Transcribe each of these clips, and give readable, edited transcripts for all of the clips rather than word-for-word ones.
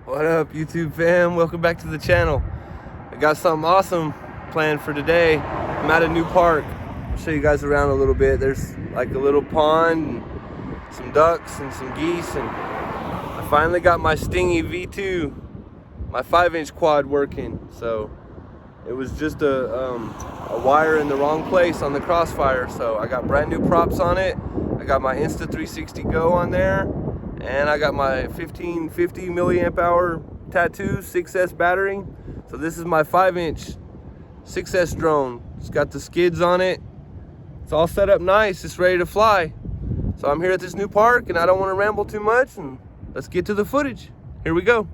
What up, YouTube fam? Welcome back to the channel. I got something awesome planned for today. I'm at a new park. I'll show you guys around a little bit. There's like a little pond and some ducks and some geese, and I finally got my Stingy V2, my 5-inch quad working. So it was just a wire in the wrong place on the Crossfire. So I got brand new props on it. I got my Insta360 Go on there, and I got my 1550 milliamp hour Tattoo 6S battery. So this is my 5-inch 6S drone. It's got the skids on it. It's all set up nice. It's ready to fly. So I'm here at this new park, and I don't want to ramble too much, and let's get to the footage. Here we go.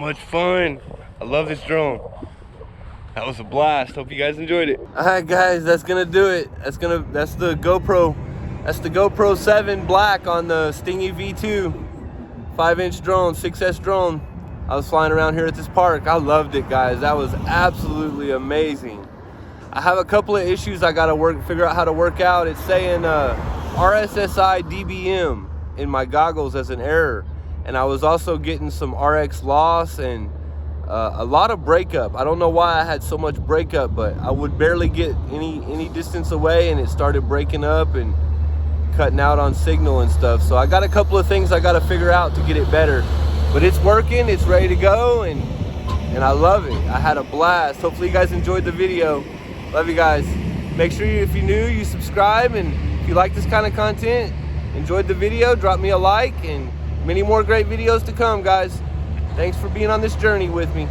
much fun. I love this drone. That was a blast. Hope you guys enjoyed it. All right, guys, that's gonna do it. That's the GoPro. That's the GoPro 7 Black on the Stingy V2 5-inch drone, 6S drone. I was flying around here at this park. I loved it, guys. That was absolutely amazing. I have a couple of issues I gotta figure out how to work out. It's saying RSSI DBM in my goggles as an error, and I was also getting some RX loss and a lot of breakup. I don't know why I had so much breakup, but I would barely get any distance away, and it started breaking up and cutting out on signal and stuff. So I got a couple of things I got to figure out to get it better, but it's working. It's ready to go, and I love it. I had a blast. Hopefully you guys enjoyed the video. Love you guys. Make sure if you're new, you subscribe, and if you like this kind of content, enjoyed the video, drop me a like, and many more great videos to come, guys. Thanks for being on this journey with me.